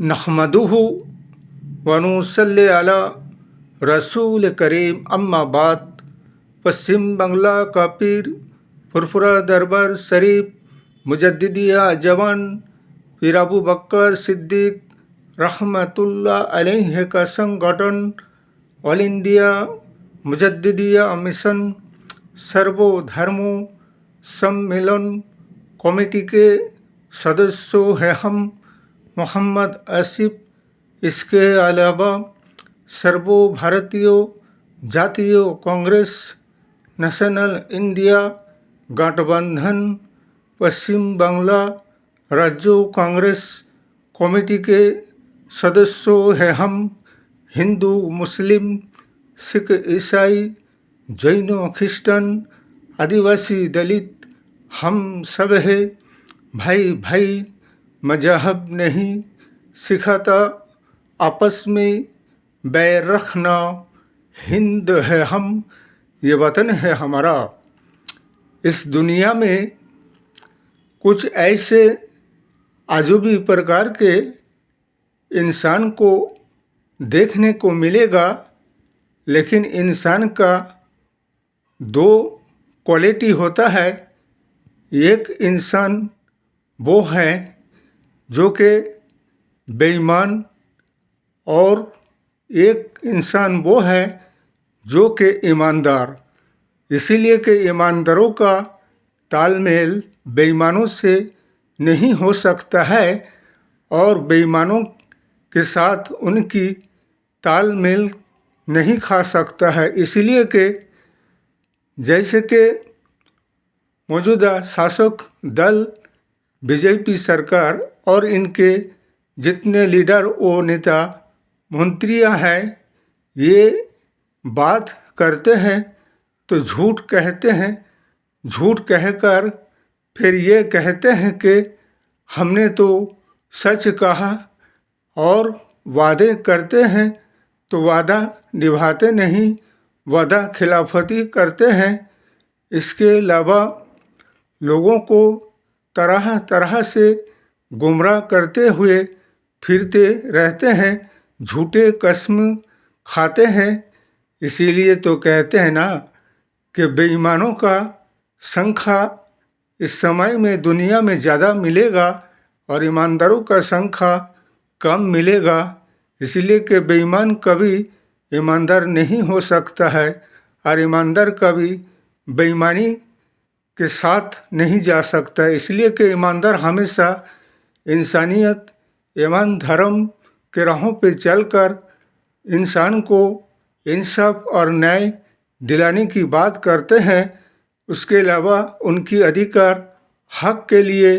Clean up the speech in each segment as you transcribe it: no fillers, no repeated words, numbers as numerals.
नहमदुहु व नुसल्ली अला रसूल करीम अम्मा बाद। पश्चिम बंगला का पीर फुरफुरा दरबार शरीफ मुजद्दिदिया जवान पीर अबू बकर सिद्दीक रहमतुल्लाह अलैह का संगठन ऑल इंडिया मुजद्दिदिया मिशन सर्वधर्मों सम्मेलन कमेटी के सदस्यों हैं हम मोहम्मद आसिफ। इसके अलावा सर्वो भारतीय जातीय कांग्रेस नेशनल इंडिया गठबंधन पश्चिम बांग्ला राज्य कांग्रेस कमेटी के सदस्यों हैं हम हिंदू मुस्लिम सिख ईसाई जैन ख्रिस्टन आदिवासी दलित हम सब है भाई भाई। मजहब नहीं सिखाता आपस में बैर रखना। हिंद है हम ये वतन है हमारा। इस दुनिया में कुछ ऐसे अजूबी प्रकार के इंसान को देखने को मिलेगा, लेकिन इंसान का दो क्वालिटी होता है। एक इंसान वो है जो कि बेईमान, और एक इंसान वो है जो कि ईमानदार। इसीलिए कि ईमानदारों का तालमेल बेईमानों से नहीं हो सकता है, और बेईमानों के साथ उनकी तालमेल नहीं खा सकता है। इसलिए कि जैसे कि मौजूदा शासक दल बीजेपी सरकार और इनके जितने लीडर और नेता मंत्रियां हैं, ये बात करते हैं तो झूठ कहते हैं। झूठ कहकर फिर ये कहते हैं कि हमने तो सच कहा, और वादे करते हैं तो वादा निभाते नहीं, वादा खिलाफती करते हैं। इसके अलावा लोगों को तरह तरह से गुमराह करते हुए फिरते रहते हैं, झूठे कसम खाते हैं। इसीलिए तो कहते हैं ना कि बेईमानों का संख्या इस समय में दुनिया में ज़्यादा मिलेगा और ईमानदारों का संख्या कम मिलेगा। इसीलिए कि बेईमान कभी ईमानदार नहीं हो सकता है, और ईमानदार कभी बेईमानी के साथ नहीं जा सकता। इसलिए कि ईमानदार हमेशा इंसानियत ईमान धर्म के राहों पे चलकर इंसान को इंसाफ और न्याय दिलाने की बात करते हैं। उसके अलावा उनकी अधिकार हक के लिए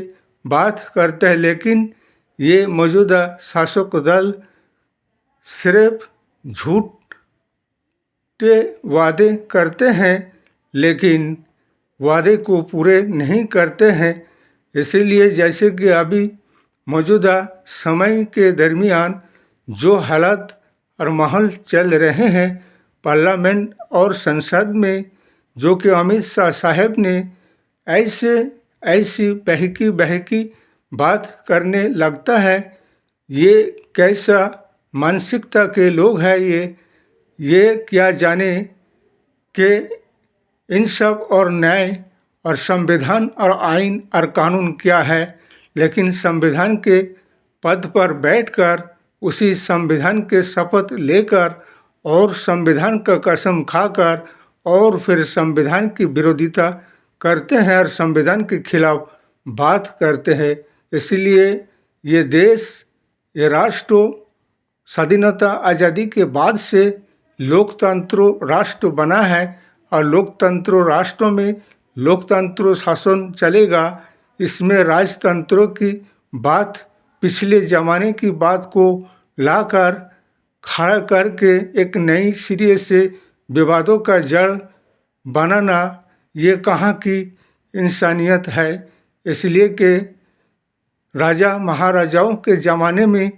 बात करते हैं। लेकिन ये मौजूदा शासक दल सिर्फ झूठे वादे करते हैं, लेकिन वादे को पूरे नहीं करते हैं। इसीलिए जैसे कि अभी मौजूदा समय के दरमियान जो हालात और माहौल चल रहे हैं पार्लियामेंट और संसद में, जो कि अमित शाह साहब ने ऐसी बहकी बात करने लगता है। ये कैसा मानसिकता के लोग हैं ये क्या जाने कि इंसाफ और न्याय और संविधान और आइन और कानून क्या है। लेकिन संविधान के पद पर बैठकर उसी संविधान के शपथ लेकर और संविधान का कसम खाकर और फिर संविधान की विरोधिता करते हैं और संविधान के खिलाफ बात करते हैं। इसलिए ये देश, ये राष्ट्र स्वाधीनता आज़ादी के बाद से लोकतंत्र राष्ट्र बना है, और लोकतंत्र राष्ट्र में लोकतंत्र शासन चलेगा। इसमें राजतंत्रों की बात, पिछले ज़माने की बात को लाकर खड़ा करके एक नई सिरे से विवादों का जड़ बनाना, ये कहाँ की इंसानियत है। इसलिए कि राजा महाराजाओं के ज़माने में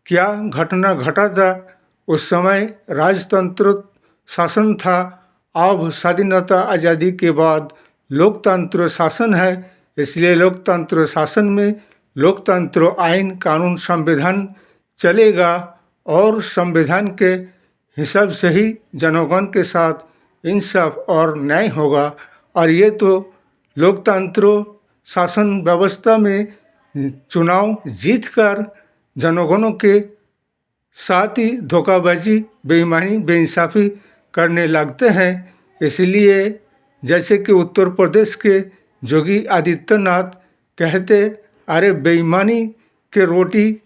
क्या घटना घटा था, उस समय राजतंत्र शासन था। अब स्वाधीनता आज़ादी के बाद लोकतंत्र शासन है। इसलिए लोकतंत्र शासन में लोकतंत्र आइन कानून संविधान चलेगा और संविधान के हिसाब से ही जनगण के साथ इंसाफ और न्याय होगा। और ये तो लोकतंत्र शासन व्यवस्था में चुनाव जीतकर जनगणों के साथ ही धोखाबाजी, बेईमानी, बेइंसाफ़ी करने लगते हैं। इसलिए जैसे कि उत्तर प्रदेश के योगी आदित्यनाथ कहते, अरे बेईमानी के रोटी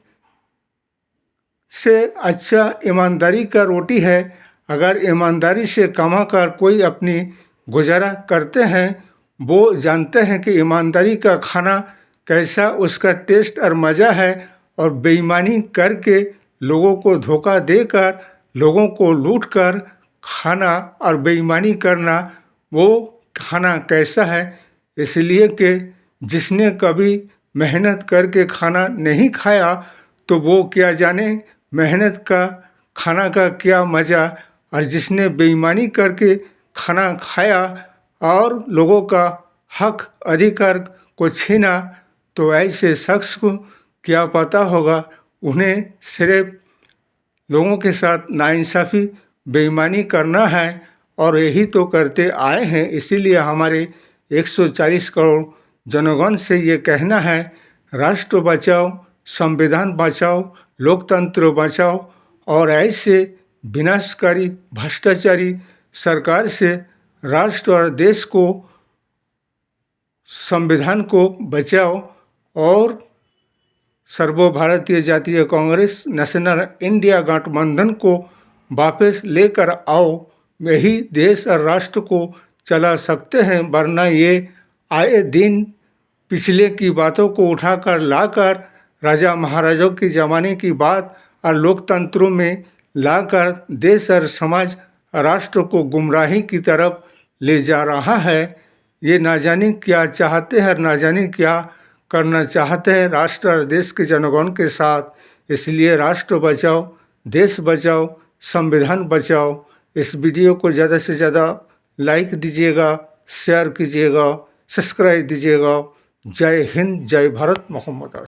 से अच्छा ईमानदारी का रोटी है। अगर ईमानदारी से कमाकर कोई अपनी गुजारा करते हैं, वो जानते हैं कि ईमानदारी का खाना कैसा उसका टेस्ट और मज़ा है। और बेईमानी करके लोगों को धोखा देकर, लोगों को लूट कर खाना और बेईमानी करना, वो खाना कैसा है। इसलिए कि जिसने कभी मेहनत करके खाना नहीं खाया तो वो क्या जाने मेहनत का खाना का क्या मज़ा। और जिसने बेईमानी करके खाना खाया और लोगों का हक अधिकार को छीना, तो ऐसे शख्स को क्या पता होगा। उन्हें सिर्फ लोगों के साथ नाइंसाफ़ी, बेईमानी करना है और यही तो करते आए हैं। इसीलिए हमारे 140 करोड़ जनगण से ये कहना है, राष्ट्र बचाओ, संविधान बचाओ, लोकतंत्र बचाओ और ऐसे विनाशकारी भ्रष्टाचारी सरकार से राष्ट्र और देश को, संविधान को बचाओ। और सर्वभारतीय जातीय कांग्रेस नेशनल इंडिया गठबंधन को वापस लेकर आओ। यही देश और राष्ट्र को चला सकते हैं, वरना ये आए दिन पिछले की बातों को उठाकर लाकर राजा महाराजाओं के ज़माने की बात और लोकतंत्रों में लाकर देश और समाज राष्ट्र को गुमराही की तरफ ले जा रहा है। ये ना जाने क्या चाहते हैं, ना जाने क्या करना चाहते हैं राष्ट्र और देश के जनगण के साथ। इसलिए राष्ट्र बचाओ, देश बचाओ, संविधान बचाओ। इस वीडियो को ज़्यादा से ज़्यादा लाइक दीजिएगा, शेयर कीजिएगा, सब्सक्राइब दीजिएगा। जय हिंद, जय भारत, मोहम्मद।